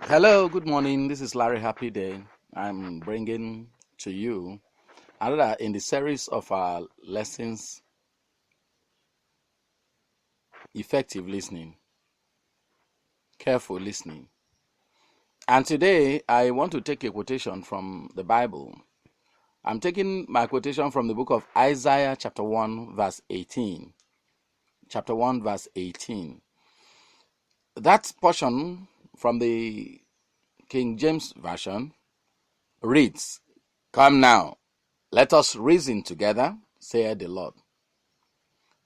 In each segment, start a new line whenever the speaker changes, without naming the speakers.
Hello, good morning. This is Larry Happy Day. I'm bringing to you another in the series of our lessons, effective listening, careful listening. And today I want to take a quotation from the Bible. I'm taking my quotation from the book of Isaiah chapter 1 verse 18. Chapter 1 verse 18. That portion from the King James Version reads, "Come now, let us reason together, saith the Lord.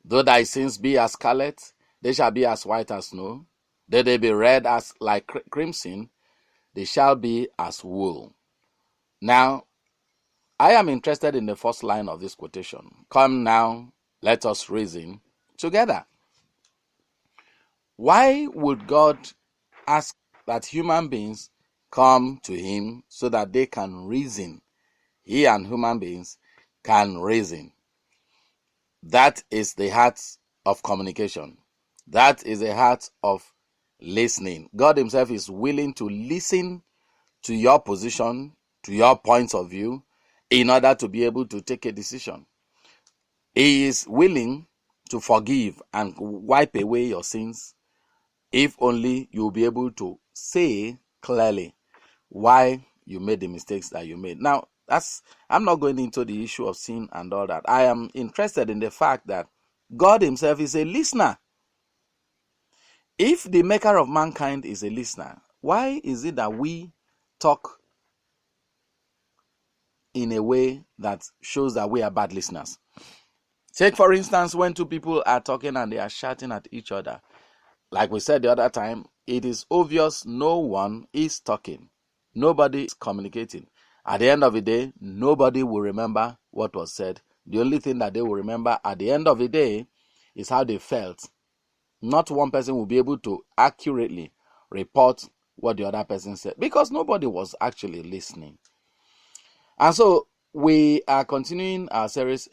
Though thy sins be as scarlet, they shall be as white as snow. Though they be red as like crimson, they shall be as wool." Now, I am interested in the first line of this quotation. Come now, let us reason together. Why would God ask that human beings come to him so that they can reason? He and human beings can reason. That is the heart of communication. That is the heart of listening. God himself is willing to listen to your position, to your points of view, in order to be able to take a decision. He is willing to forgive and wipe away your sins if only you'll be able to say clearly why you made the mistakes that you made. Now, I'm not going into the issue of sin and all that. I am interested in the fact that God himself is a listener. If the maker of mankind is a listener, why is it that we talk in a way that shows that we are bad listeners? Take, for instance, when two people are talking and they are shouting at each other. Like we said the other time, it is obvious no one is talking. Nobody is communicating. At the end of the day, nobody will remember what was said. The only thing that they will remember at the end of the day is how they felt. Not one person will be able to accurately report what the other person said because nobody was actually listening. And so we are continuing our series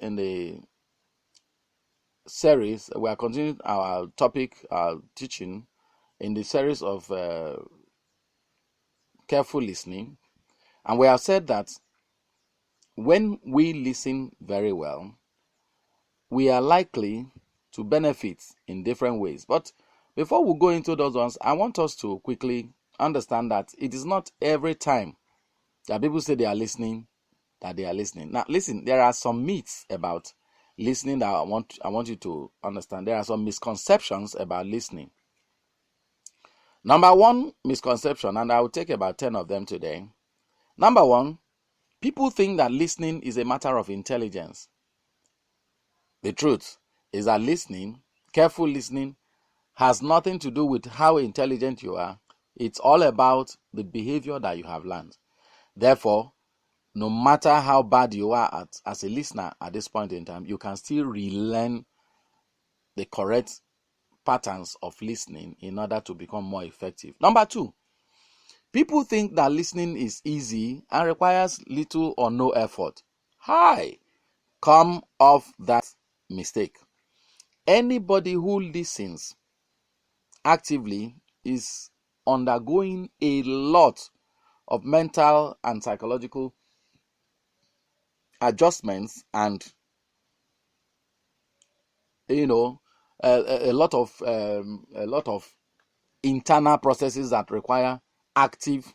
we are continuing our topic, our teaching in the series of careful listening. And we have said that when we listen very well, we are likely to benefit in different ways. But before we go into those ones, I want us to quickly understand that it is not every time that people say they are listening that they are listening. Now, listen, there are some myths about listening that I want you to understand. There are some misconceptions about listening. Number one misconception, and I will take about 10 of them today. Number one, people think that listening is a matter of intelligence. The truth is that listening, careful listening, has nothing to do with how intelligent you are. It's all about the behavior that you have learned. Therefore, no matter how bad you are as a listener at this point in time, you can still relearn the correct patterns of listening in order to become more effective. Number two, people think that listening is easy and requires little or no effort. Hi, come off that mistake. Anybody who listens actively is undergoing a lot of mental and psychological adjustments and a lot of internal processes that require active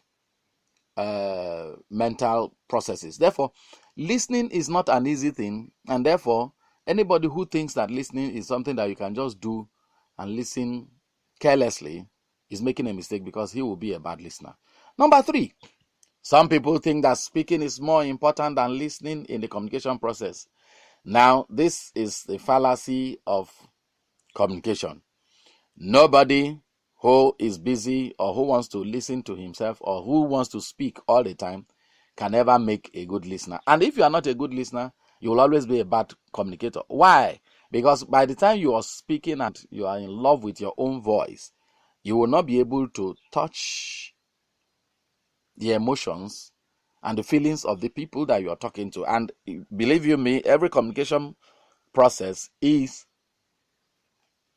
mental processes. Therefore, listening is not an easy thing, and therefore anybody who thinks that listening is something that you can just do and listen carelessly is making a mistake, because he will be a bad listener. Number three, some people think that speaking is more important than listening in the communication process. Now, this is the fallacy of communication. Nobody who is busy or who wants to listen to himself or who wants to speak all the time can ever make a good listener. And if you are not a good listener, you will always be a bad communicator. Why? Because by the time you are speaking and you are in love with your own voice, you will not be able to touch the emotions and the feelings of the people that you are talking to. And believe you me, every communication process is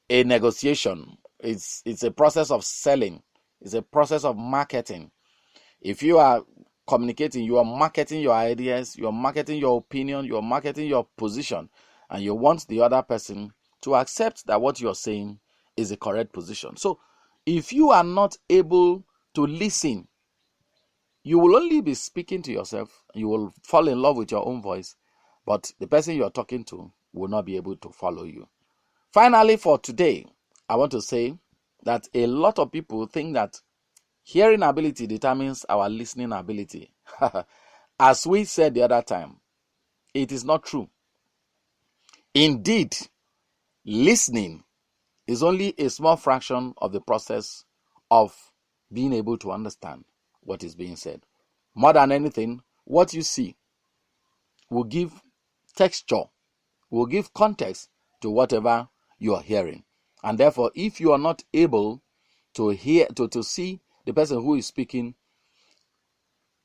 a negotiation. It's a process of selling. It's a process of marketing. If you are communicating, you are marketing your ideas, you are marketing your opinion, you are marketing your position, and you want the other person to accept that what you're saying is the correct position. So if you are not able to listen, you will only be speaking to yourself. You will fall in love with your own voice, but the person you're talking to will not be able to follow you. Finally, for today, I want to say that a lot of people think that hearing ability determines our listening ability. As we said the other time, it is not true. Indeed, listening is only a small fraction of the process of being able to understand what is being said. More than anything, what you see will give texture, will give context to whatever you are hearing. And therefore, if you are not able to hear, to see the person who is speaking,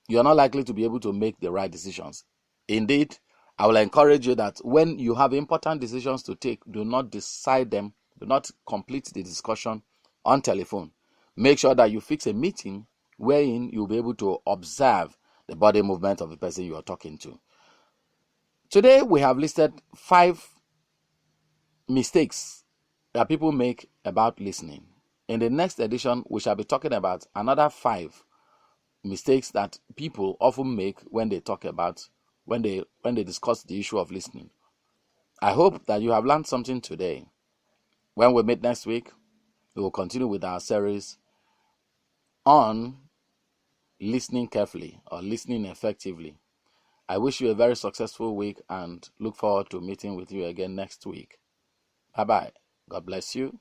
you are not likely to be able to make the right decisions. Indeed, I will encourage you that when you have important decisions to take, do not decide them, do not complete the discussion on telephone. Make sure that you fix a meeting wherein you'll be able to observe the body movement of the person you are talking to. Today, we have listed 5 mistakes that people make about listening. In the next edition, we shall be talking about another 5 mistakes that people often make when they talk about, when they discuss the issue of listening. I hope that you have learned something today. When we meet next week, we will continue with our series on listening carefully or listening effectively. I wish you a very successful week and look forward to meeting with you again next week. Bye-bye. God bless you.